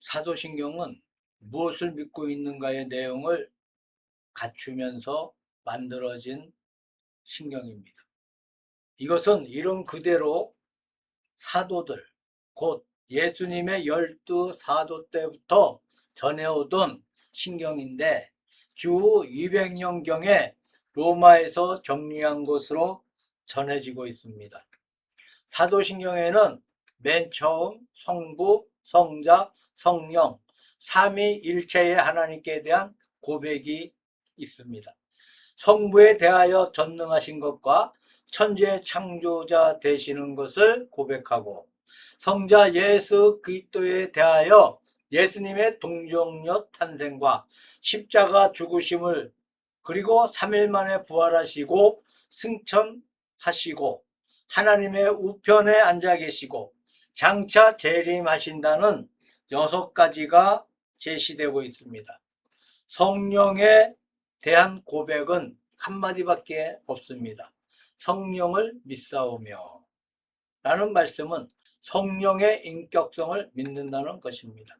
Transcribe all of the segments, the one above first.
사도신경은 무엇을 믿고 있는가의 내용을 갖추면서 만들어진 신경입니다. 이것은 이름 그대로 사도들, 곧 예수님의 12사도 때부터 전해오던 신경인데 주 200년경에 로마에서 정리한 것으로 전해지고 있습니다. 사도신경에는 맨 처음 성부, 성자, 성령, 삼위일체의 하나님께 대한 고백이 있습니다. 성부에 대하여 전능하신 것과 천지의 창조자 되시는 것을 고백하고, 성자 예수 그리스도에 대하여 예수님의 동정녀 탄생과 십자가 죽으심을, 그리고 3일 만에 부활하시고 승천하시고 하나님의 우편에 앉아 계시고 장차 재림하신다는 6가지가 제시되고 있습니다. 성령에 대한 고백은 한마디밖에 없습니다. 성령을 믿사오며 라는 말씀은 성령의 인격성을 믿는다는 것입니다.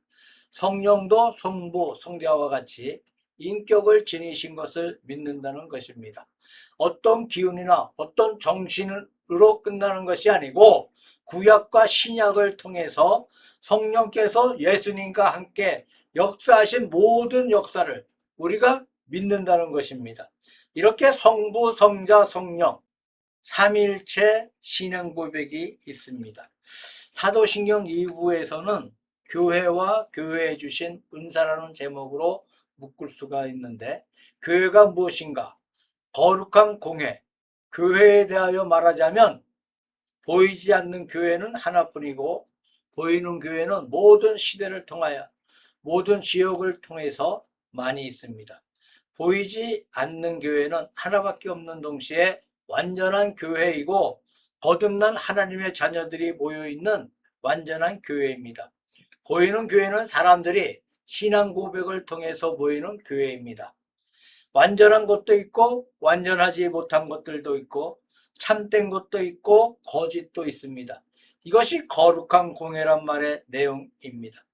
성령도 성부, 성자와 같이 인격을 지니신 것을 믿는다는 것입니다. 어떤 기운이나 어떤 정신으로 끝나는 것이 아니고 구약과 신약을 통해서 성령께서 예수님과 함께 역사하신 모든 역사를 우리가 믿는다는 것입니다. 이렇게 성부, 성자, 성령 삼위일체 신앙 고백이 있습니다. 사도신경 2부에서는 교회와 교회에 주신 은사라는 제목으로 묶을 수가 있는데, 교회가 무엇인가? 거룩한 공회. 교회에 대하여 말하자면 보이지 않는 교회는 하나뿐이고 보이는 교회는 모든 시대를 통하여 모든 지역을 통해서 많이 있습니다. 보이지 않는 교회는 하나밖에 없는 동시에 완전한 교회이고 거듭난 하나님의 자녀들이 모여있는 완전한 교회입니다. 보이는 교회는 사람들이 신앙 고백을 통해서 보이는 교회입니다. 완전한 것도 있고 완전하지 못한 것들도 있고 참된 것도 있고 거짓도 있습니다. 이것이 거룩한 공회란 말의 내용입니다.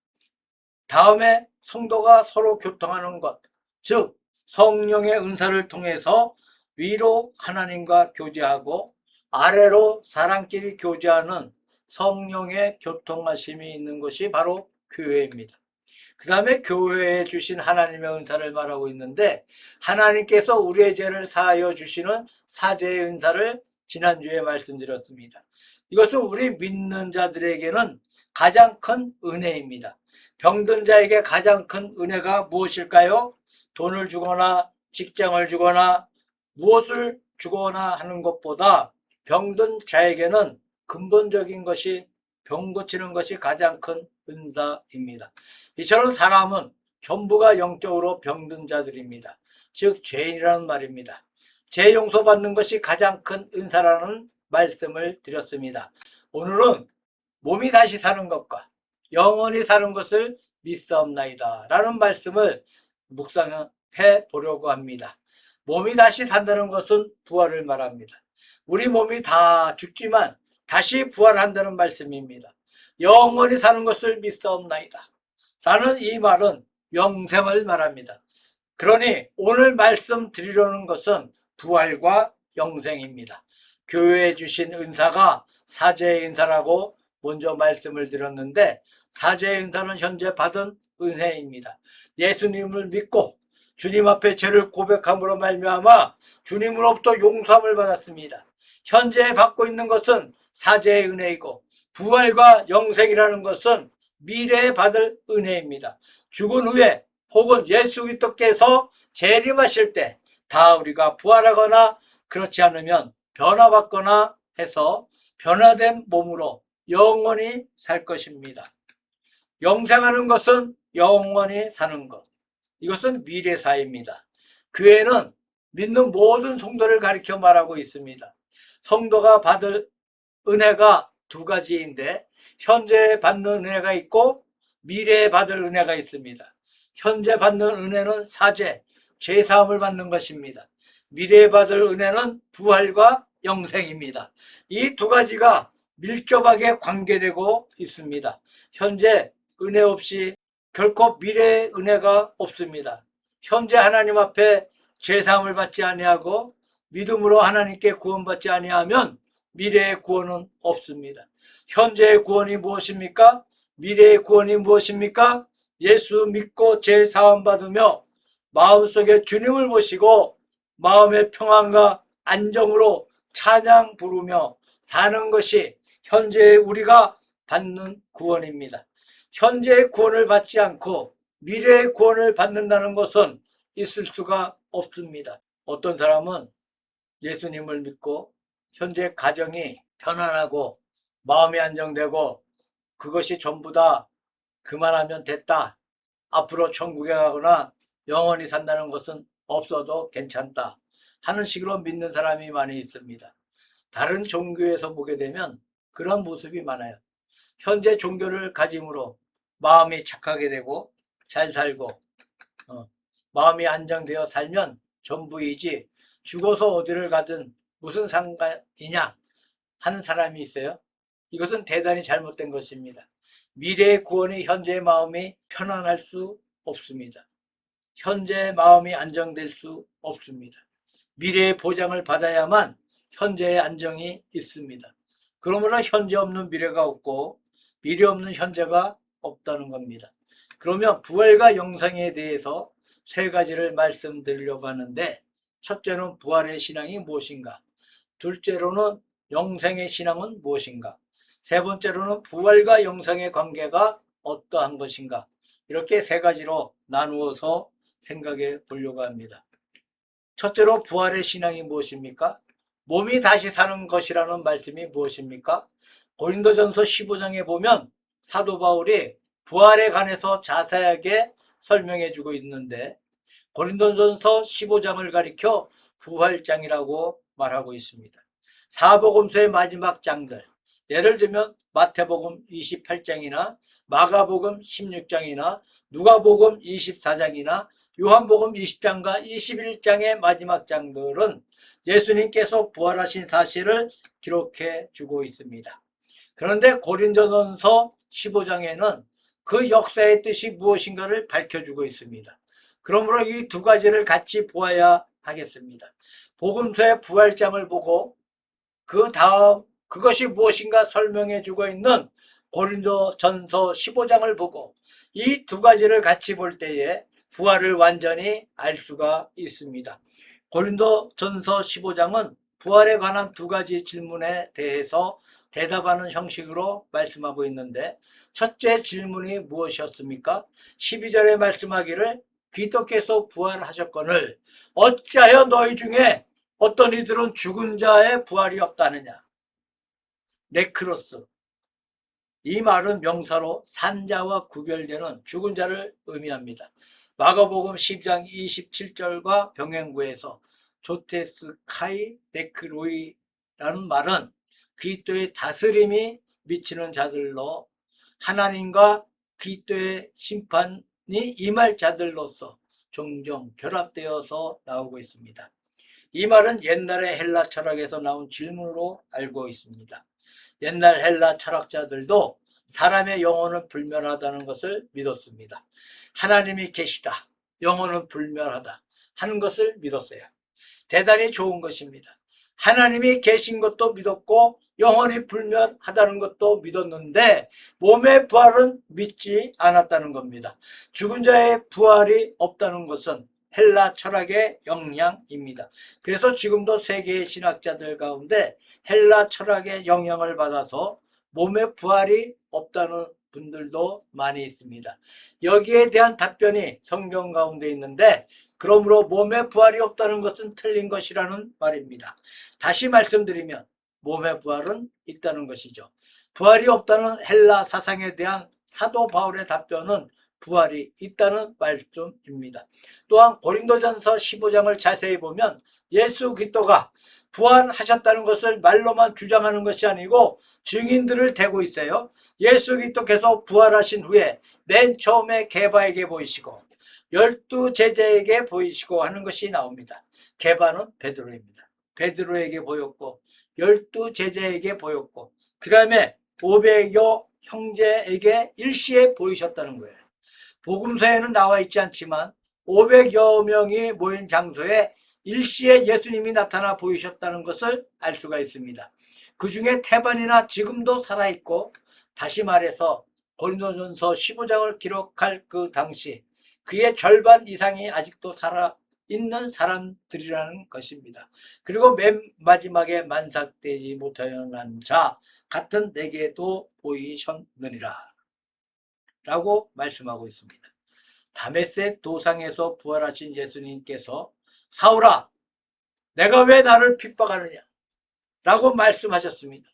다음에 성도가 서로 교통하는 것, 즉 성령의 은사를 통해서 위로 하나님과 교제하고 아래로 사람끼리 교제하는 성령의 교통하심이 있는 것이 바로 교회입니다. 그 다음에 교회에 주신 하나님의 은사를 말하고 있는데, 하나님께서 우리의 죄를 사하여 주시는 사죄의 은사를 지난주에 말씀드렸습니다. 이것은 우리 믿는 자들에게는 가장 큰 은혜입니다. 병든 자에게 가장 큰 은혜가 무엇일까요? 돈을 주거나 직장을 주거나 무엇을 주거나 하는 것보다 병든 자에게는 근본적인 것이 병 고치는 것이 가장 큰 은사입니다. 이처럼 사람은 전부가 영적으로 병든 자들입니다. 즉 죄인이라는 말입니다. 죄 용서받는 것이 가장 큰 은사라는 말씀을 드렸습니다. 오늘은 몸이 다시 사는 것과 영원히 사는 것을 믿사옵나이다 라는 말씀을 묵상해 보려고 합니다. 몸이 다시 산다는 것은 부활을 말합니다. 우리 몸이 다 죽지만 다시 부활한다는 말씀입니다. 영원히 사는 것을 믿사옵나이다 라는 이 말은 영생을 말합니다. 그러니 오늘 말씀드리려는 것은 부활과 영생입니다. 교회에 주신 은사가 사죄의 은사라고 먼저 말씀을 드렸는데, 사죄의 은사는 현재 받은 은혜입니다. 예수님을 믿고 주님 앞에 죄를 고백함으로 말미암아 주님으로부터 용서함을 받았습니다. 현재 받고 있는 것은 사죄의 은혜이고, 부활과 영생이라는 것은 미래에 받을 은혜입니다. 죽은 후에 혹은 예수 그리스도께서 재림하실 때 다 우리가 부활하거나 그렇지 않으면 변화받거나 해서 변화된 몸으로 영원히 살 것입니다. 영생하는 것은 영원히 사는 것. 이것은 미래사입니다. 교회는 믿는 모든 성도를 가리켜 말하고 있습니다. 성도가 받을 은혜가 2가지인데, 현재 받는 은혜가 있고 미래에 받을 은혜가 있습니다. 현재 받는 은혜는 사죄, 죄사함을 받는 것입니다. 미래에 받을 은혜는 부활과 영생입니다. 이 2가지가 밀접하게 관계되고 있습니다. 현재 은혜 없이 결코 미래의 은혜가 없습니다. 현재 하나님 앞에 죄사함을 받지 아니하고 믿음으로 하나님께 구원받지 아니하면 미래의 구원은 없습니다. 현재의 구원이 무엇입니까? 미래의 구원이 무엇입니까? 예수 믿고 죄사함 받으며 마음속에 주님을 모시고 마음의 평안과 안정으로 찬양 부르며 사는 것이 현재의 우리가 받는 구원입니다. 현재의 구원을 받지 않고 미래의 구원을 받는다는 것은 있을 수가 없습니다. 어떤 사람은 예수님을 믿고 현재 가정이 편안하고 마음이 안정되고 그것이 전부 다 그만하면 됐다. 앞으로 천국에 가거나 영원히 산다는 것은 없어도 괜찮다 하는 식으로 믿는 사람이 많이 있습니다. 다른 종교에서 보게 되면 그런 모습이 많아요. 현재 종교를 가짐으로 마음이 착하게 되고 잘 살고 마음이 안정되어 살면 전부이지 죽어서 어디를 가든 무슨 상관이냐 하는 사람이 있어요. 이것은 대단히 잘못된 것입니다. 미래의 구원이 현재의 마음이 편안할 수 없습니다. 현재의 마음이 안정될 수 없습니다. 미래의 보장을 받아야만 현재의 안정이 있습니다. 그러므로 현재 없는 미래가 없고 미래 없는 현재가 없다는 겁니다. 그러면 부활과 영생에 대해서 세 가지를 말씀드리려고 하는데, 첫째는 부활의 신앙이 무엇인가, 둘째로는 영생의 신앙은 무엇인가, 세 번째로는 부활과 영생의 관계가 어떠한 것인가, 이렇게 세 가지로 나누어서 생각해 보려고 합니다. 첫째로 부활의 신앙이 무엇입니까? 몸이 다시 사는 것이라는 말씀이 무엇입니까? 고린도전서 15장에 보면 사도 바울이 부활에 관해서 자세하게 설명해 주고 있는데, 고린도전서 15장을 가리켜 부활장이라고 말하고 있습니다. 사복음서의 마지막 장들, 예를 들면 마태복음 28장이나 마가복음 16장이나 누가복음 24장이나 요한복음 20장과 21장의 마지막 장들은 예수님께서 부활하신 사실을 기록해 주고 있습니다. 그런데 고린도전서 15장에는 그 역사의 뜻이 무엇인가를 밝혀주고 있습니다. 그러므로 이 두 가지를 같이 보아야 하겠습니다. 복음서의 부활장을 보고 그 다음 그것이 무엇인가 설명해 주고 있는 고린도전서 15장을 보고 이 두 가지를 같이 볼 때에 부활을 완전히 알 수가 있습니다. 고린도전서 15장은 부활에 관한 두 가지 질문에 대해서 대답하는 형식으로 말씀하고 있는데, 첫째 질문이 무엇이었습니까? 12절에 말씀하기를 그리스도께서 부활하셨거늘 어찌하여 너희 중에 어떤 이들은 죽은 자의 부활이 없다느냐. 네크로스, 이 말은 명사로 산자와 구별되는 죽은 자를 의미합니다. 마가복음 10장 27절과 병행구에서 조테스 카이 네크로이라는 말은 그리스도의 다스림이 미치는 자들로 하나님과 그리스도의 심판이 임할 자들로서 종종 결합되어서 나오고 있습니다. 이 말은 옛날의 헬라 철학에서 나온 질문으로 알고 있습니다. 옛날 헬라 철학자들도 사람의 영혼은 불멸하다는 것을 믿었습니다. 하나님이 계시다, 영혼은 불멸하다 하는 것을 믿었어요. 대단히 좋은 것입니다. 하나님이 계신 것도 믿었고 영혼이 불멸하다는 것도 믿었는데 몸의 부활은 믿지 않았다는 겁니다. 죽은 자의 부활이 없다는 것은 헬라 철학의 영향입니다. 그래서 지금도 세계의 신학자들 가운데 헬라 철학의 영향을 받아서 몸의 부활이 없다는 분들도 많이 있습니다. 여기에 대한 답변이 성경 가운데 있는데, 그러므로 몸의 부활이 없다는 것은 틀린 것이라는 말입니다. 다시 말씀드리면 몸의 부활은 있다는 것이죠. 부활이 없다는 헬라 사상에 대한 사도 바울의 답변은 부활이 있다는 말씀입니다. 또한 고린도전서 15장을 자세히 보면 예수 그리스도가 부활하셨다는 것을 말로만 주장하는 것이 아니고 증인들을 대고 있어요. 예수 그리스도께서 부활하신 후에 맨 처음에 게바에게 보이시고 12 제자에게 보이시고 하는 것이 나옵니다. 게바는 베드로입니다. 베드로에게 보였고 12 제자에게 보였고 그 다음에 500여 형제에게 일시에 보이셨다는 거예요. 복음서에는 나와 있지 않지만 500여 명이 모인 장소에 일시에 예수님이 나타나 보이셨다는 것을 알 수가 있습니다. 그 중에 태반이나 지금도 살아있고, 다시 말해서 고린도전서 15장을 기록할 그 당시 그의 절반 이상이 아직도 살아있는 사람들이라는 것입니다. 그리고 맨 마지막에 만삭되지 못하여 난 자 같은 내게도 보이셨느니라 라고 말씀하고 있습니다. 다메섹 도상에서 부활하신 예수님께서 사울아, 내가 왜 나를 핍박하느냐 라고 말씀하셨습니다.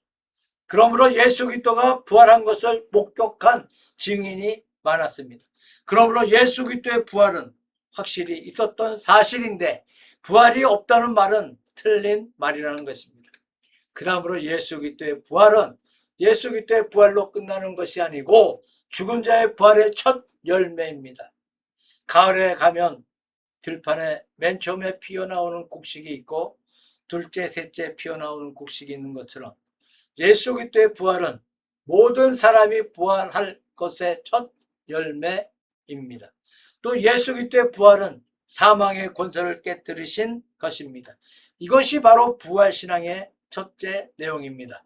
그러므로 예수 그리스도가 부활한 것을 목격한 증인이 많았습니다. 그러므로 예수 그리스도의 부활은 확실히 있었던 사실인데, 부활이 없다는 말은 틀린 말이라는 것입니다. 그러므로 예수 그리스도의 부활은 예수 그리스도의 부활로 끝나는 것이 아니고 죽은 자의 부활의 첫 열매입니다. 가을에 가면 들판에 맨 처음에 피어나오는 곡식이 있고 둘째, 셋째 피어나오는 곡식이 있는 것처럼 예수 그리스도의 부활은 모든 사람이 부활할 것의 첫 열매입니다. 또 예수 그리스도의 부활은 사망의 권세를 깨뜨리신 것입니다. 이것이 바로 부활신앙의 첫째 내용입니다.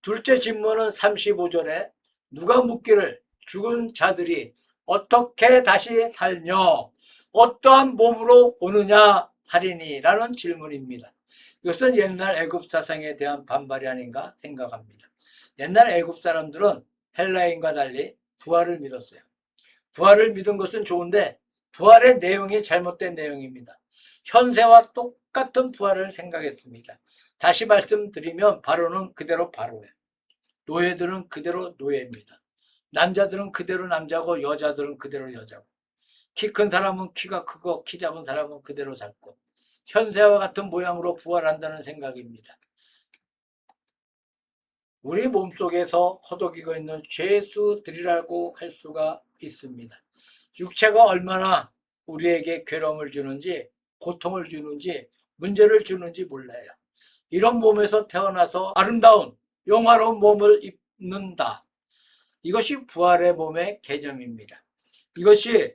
둘째 질문은 35절에 누가 묻기를 죽은 자들이 어떻게 다시 살며 어떠한 몸으로 오느냐 하리니 라는 질문입니다. 이것은 옛날 애굽 사상에 대한 반발이 아닌가 생각합니다. 옛날 애굽 사람들은 헬라인과 달리 부활을 믿었어요. 부활을 믿은 것은 좋은데 부활의 내용이 잘못된 내용입니다. 현세와 똑같은 부활을 생각했습니다. 다시 말씀드리면 바로는 그대로 바로예요. 노예들은 그대로 노예입니다. 남자들은 그대로 남자고 여자들은 그대로 여자고, 키 큰 사람은 키가 크고 키 작은 사람은 그대로 작고, 현세와 같은 모양으로 부활한다는 생각입니다. 우리 몸속에서 허덕이고 있는 죄수들이라고 할 수가 있습니다. 육체가 얼마나 우리에게 괴로움을 주는지, 고통을 주는지, 문제를 주는지 몰라요. 이런 몸에서 태어나서 아름다운 영화로운 몸을 입는다. 이것이 부활의 몸의 개념입니다. 이것이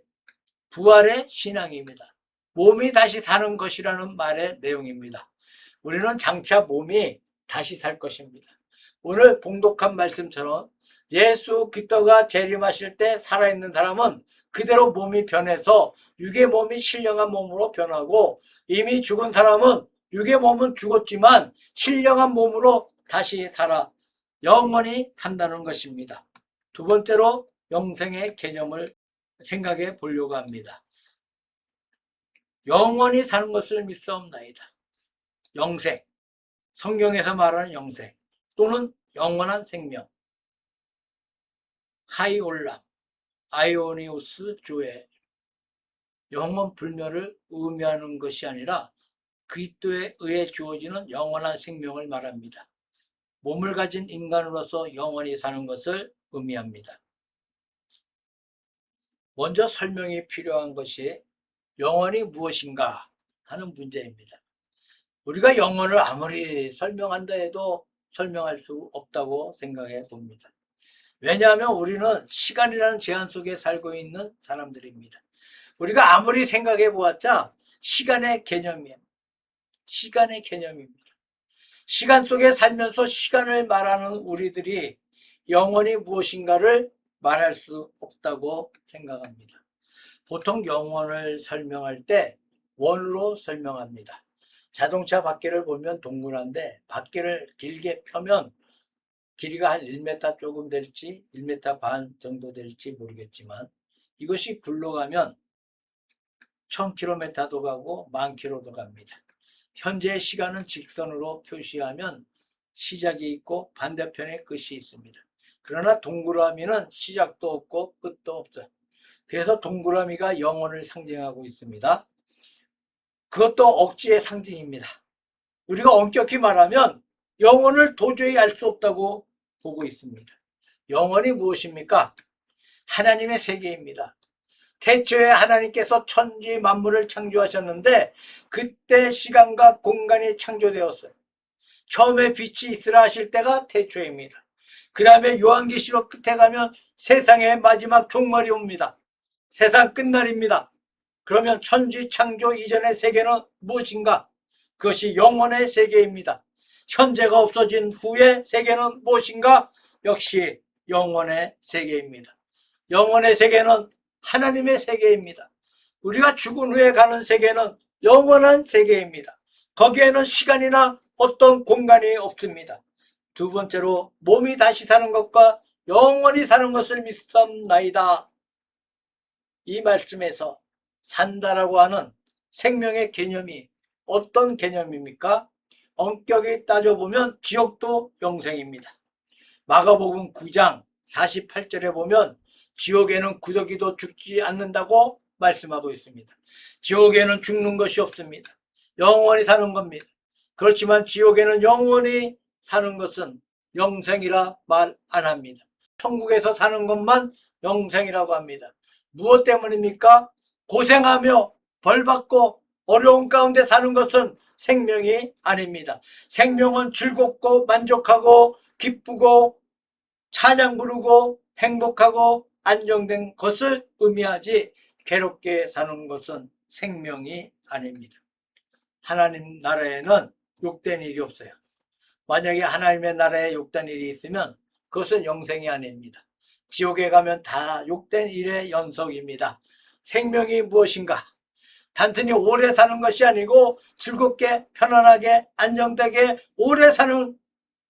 부활의 신앙입니다. 몸이 다시 사는 것이라는 말의 내용입니다. 우리는 장차 몸이 다시 살 것입니다. 오늘 봉독한 말씀처럼 예수 그리스도가 재림하실 때 살아있는 사람은 그대로 몸이 변해서 육의 몸이 신령한 몸으로 변하고, 이미 죽은 사람은 육의 몸은 죽었지만 신령한 몸으로 다시 살아 영원히 산다는 것입니다. 두 번째로 영생의 개념을 생각해 보려고 합니다. 영원히 사는 것을 믿사옵나이다. 영생, 성경에서 말하는 영생 또는 영원한 생명, 하이올람, 아이오니우스 조에, 영원 불멸을 의미하는 것이 아니라 그리스도에 의해 주어지는 영원한 생명을 말합니다. 몸을 가진 인간으로서 영원히 사는 것을 의미합니다. 먼저 설명이 필요한 것이 영원이 무엇인가 하는 문제입니다. 우리가 영원을 아무리 설명한다 해도 설명할 수 없다고 생각해 봅니다. 왜냐하면 우리는 시간이라는 제한 속에 살고 있는 사람들입니다. 우리가 아무리 생각해 보았자 시간의 개념입니다. 시간의 개념입니다. 시간 속에 살면서 시간을 말하는 우리들이 영원이 무엇인가를 말할 수 없다고 생각합니다. 보통 영원을 설명할 때 원으로 설명합니다. 자동차 바퀴를 보면 동그란데 바퀴를 길게 펴면 길이가 한 1m 조금 될지 1m 반 정도 될지 모르겠지만, 이것이 굴러가면 1000km도 가고 10,000km도 갑니다. 현재의 시간은 직선으로 표시하면 시작이 있고 반대편에 끝이 있습니다. 그러나 동그라미는 시작도 없고 끝도 없어요. 그래서 동그라미가 영혼을 상징하고 있습니다. 그것도 억지의 상징입니다. 우리가 엄격히 말하면 영혼을 도저히 알 수 없다고 보고 있습니다. 영혼이 무엇입니까? 하나님의 세계입니다. 태초에 하나님께서 천지 만물을 창조하셨는데 그때 시간과 공간이 창조되었어요. 처음에 빛이 있으라 하실 때가 태초입니다. 그 다음에 요한계시록 끝에 가면 세상의 마지막 종말이 옵니다. 세상 끝날입니다. 그러면 천지 창조 이전의 세계는 무엇인가? 그것이 영혼의 세계입니다. 현재가 없어진 후의 세계는 무엇인가? 역시 영혼의 세계입니다. 영혼의 세계는 하나님의 세계입니다. 우리가 죽은 후에 가는 세계는 영원한 세계입니다. 거기에는 시간이나 어떤 공간이 없습니다. 두 번째로 몸이 다시 사는 것과 영원히 사는 것을 믿습나이다. 이 말씀에서 산다라고 하는 생명의 개념이 어떤 개념입니까? 엄격히 따져보면 지옥도 영생입니다. 마가복음 9장 48절에 보면 지옥에는 구더기도 죽지 않는다고 말씀하고 있습니다. 지옥에는 죽는 것이 없습니다. 영원히 사는 겁니다. 그렇지만 지옥에는 영원히 사는 것은 영생이라 말 안 합니다. 천국에서 사는 것만 영생이라고 합니다. 무엇 때문입니까? 고생하며 벌받고 어려운 가운데 사는 것은 생명이 아닙니다. 생명은 즐겁고 만족하고 기쁘고 찬양 부르고 행복하고 안정된 것을 의미하지 괴롭게 사는 것은 생명이 아닙니다. 하나님 나라에는 욕된 일이 없어요. 만약에 하나님의 나라에 욕된 일이 있으면 그것은 영생이 아닙니다. 지옥에 가면 다 욕된 일의 연속입니다. 생명이 무엇인가? 단순히 오래 사는 것이 아니고 즐겁게 편안하게 안정되게 오래 사는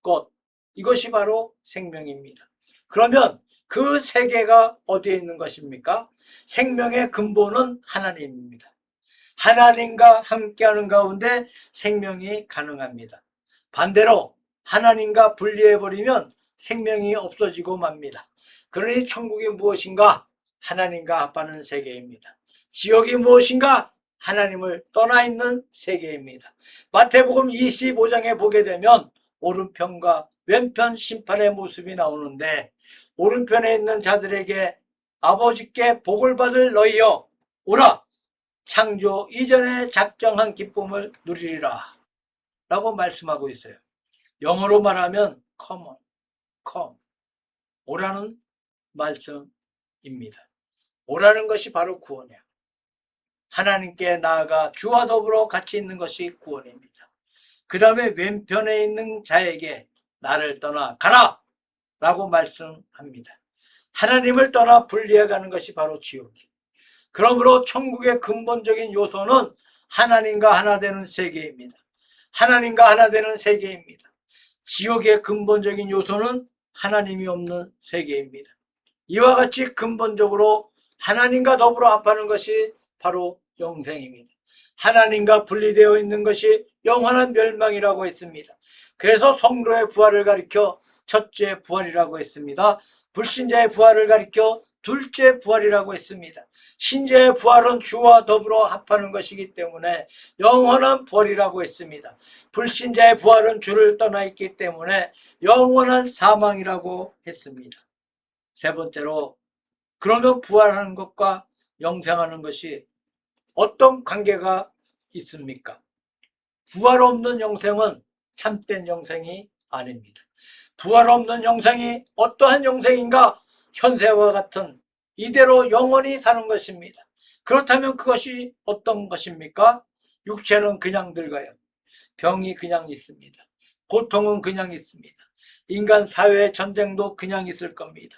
것, 이것이 바로 생명입니다. 그러면 그 세계가 어디에 있는 것입니까? 생명의 근본은 하나님입니다. 하나님과 함께하는 가운데 생명이 가능합니다. 반대로 하나님과 분리해버리면 생명이 없어지고 맙니다. 그러니 천국이 무엇인가? 하나님과 합하는 세계입니다. 지옥이 무엇인가? 하나님을 떠나 있는 세계입니다. 마태복음 25장에 보게 되면 오른편과 왼편 심판의 모습이 나오는데, 오른편에 있는 자들에게 아버지께 복을 받을 너희여 오라, 창조 이전에 작정한 기쁨을 누리리라 라고 말씀하고 있어요. 영어로 말하면 come, 오라는 말씀입니다. 오라는 것이 바로 구원이야. 하나님께 나아가 주와 더불어 같이 있는 것이 구원입니다. 그 다음에 왼편에 있는 자에게 나를 떠나 가라 라고 말씀합니다. 하나님을 떠나 분리해가는 것이 바로 지옥이에요. 그러므로 천국의 근본적인 요소는 하나님과 하나 되는 세계입니다. 하나님과 하나 되는 세계입니다. 지옥의 근본적인 요소는 하나님이 없는 세계입니다. 이와 같이 근본적으로 하나님과 더불어 합하는 것이 바로 영생입니다. 하나님과 분리되어 있는 것이 영원한 멸망이라고 했습니다. 그래서 성도의 부활을 가리켜 첫째 부활이라고 했습니다. 불신자의 부활을 가리켜 둘째 부활이라고 했습니다. 신자의 부활은 주와 더불어 합하는 것이기 때문에 영원한 부활이라고 했습니다. 불신자의 부활은 주를 떠나 있기 때문에 영원한 사망이라고 했습니다. 세 번째로, 그러면 부활하는 것과 영생하는 것이 어떤 관계가 있습니까? 부활 없는 영생은 참된 영생이 아닙니다. 부활 없는 영생이 어떠한 영생인가? 현세와 같은 이대로 영원히 사는 것입니다. 그렇다면 그것이 어떤 것입니까? 육체는 그냥 늙어요. 병이 그냥 있습니다. 고통은 그냥 있습니다. 인간 사회의 전쟁도 그냥 있을 겁니다.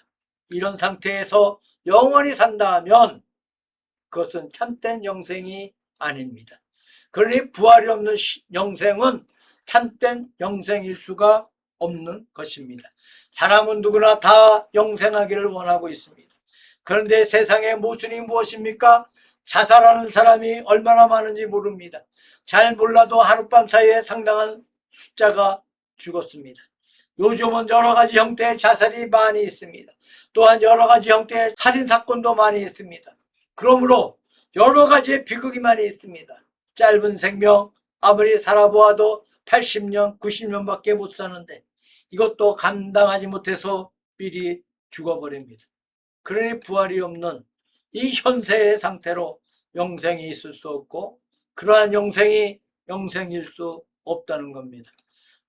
이런 상태에서 영원히 산다 하면 그것은 참된 영생이 아닙니다. 그러니 부활이 없는 영생은 참된 영생일 수가 없는 것입니다. 사람은 누구나 다 영생하기를 원하고 있습니다. 그런데 세상의 모순이 무엇입니까? 자살하는 사람이 얼마나 많은지 모릅니다. 잘 몰라도 하룻밤 사이에 상당한 숫자가 죽었습니다. 요즘은 여러 가지 형태의 자살이 많이 있습니다. 또한 여러 가지 형태의 살인사건도 많이 있습니다. 그러므로 여러 가지의 비극이 많이 있습니다. 짧은 생명, 아무리 살아보아도 80년, 90년밖에 못 사는데 이것도 감당하지 못해서 미리 죽어버립니다. 그러니 부활이 없는 이 현세의 상태로 영생이 있을 수 없고 그러한 영생이 영생일 수 없다는 겁니다.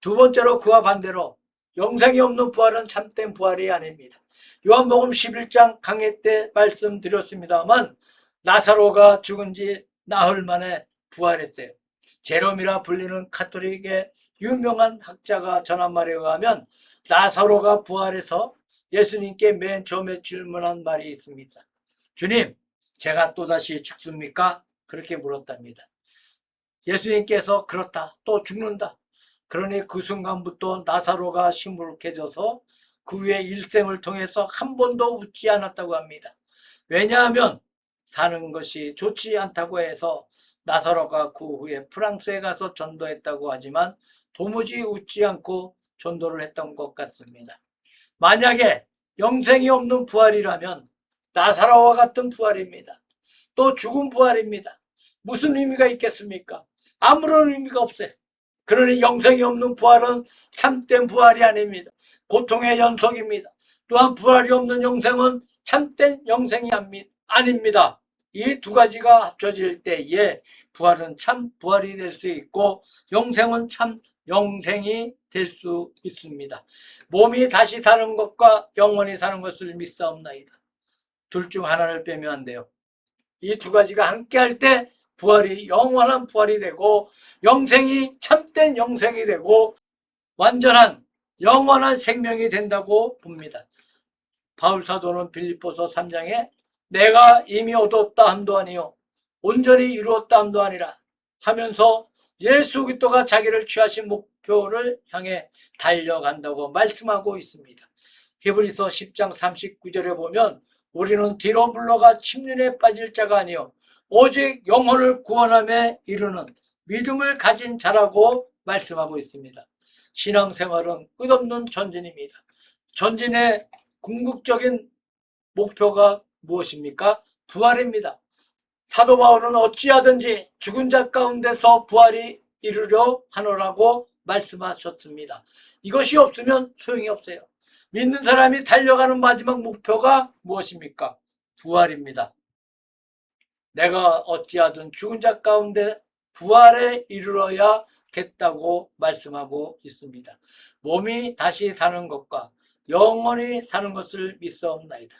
두 번째로, 그와 반대로 영생이 없는 부활은 참된 부활이 아닙니다. 요한복음 11장 강해 때 말씀드렸습니다만 나사로가 죽은 지 나흘 만에 부활했어요. 제롬이라 불리는 가톨릭의 유명한 학자가 전한 말에 의하면 나사로가 부활해서 예수님께 맨 처음에 질문한 말이 있습니다. 주님, 제가 또다시 죽습니까? 그렇게 물었답니다. 예수님께서 그렇다, 또 죽는다. 그러니 그 순간부터 나사로가 시무룩해져서 그 후에 일생을 통해서 한 번도 웃지 않았다고 합니다. 왜냐하면 사는 것이 좋지 않다고 해서 나사로가 그 후에 프랑스에 가서 전도했다고 하지만 도무지 웃지 않고 전도를 했던 것 같습니다. 만약에 영생이 없는 부활이라면 나사로와 같은 부활입니다. 또 죽은 부활입니다. 무슨 의미가 있겠습니까? 아무런 의미가 없어요. 그러니 영생이 없는 부활은 참된 부활이 아닙니다. 고통의 연속입니다. 또한 부활이 없는 영생은 참된 영생이 아닙니다. 이 두 가지가 합쳐질 때에 부활은 참 부활이 될 수 있고 영생은 참 영생이 될 수 있습니다. 몸이 다시 사는 것과 영원히 사는 것을 믿사옵나이다. 둘 중 하나를 빼면 안 돼요. 이 두 가지가 함께 할 때 부활이 영원한 부활이 되고 영생이 참된 영생이 되고 완전한 영원한 생명이 된다고 봅니다. 바울 사도는 빌립보서 3장에 내가 이미 얻었다 함도 아니요 온전히 이루었다 함도 아니라 하면서 예수 그리스도가 자기를 취하신 목표를 향해 달려간다고 말씀하고 있습니다. 히브리서 10장 39절에 보면 우리는 뒤로 물러가 침륜에 빠질 자가 아니요 오직 영혼을 구원함에 이르는 믿음을 가진 자라고 말씀하고 있습니다. 신앙생활은 끝없는 전진입니다. 전진의 궁극적인 목표가 무엇입니까? 부활입니다. 사도 바울은 어찌하든지 죽은 자 가운데서 부활이 이르려 하노라고 말씀하셨습니다. 이것이 없으면 소용이 없어요. 믿는 사람이 달려가는 마지막 목표가 무엇입니까? 부활입니다. 내가 어찌하든 죽은 자 가운데 부활에 이르러야겠다고 말씀하고 있습니다. 몸이 다시 사는 것과 영원히 사는 것을 믿사옵나이다.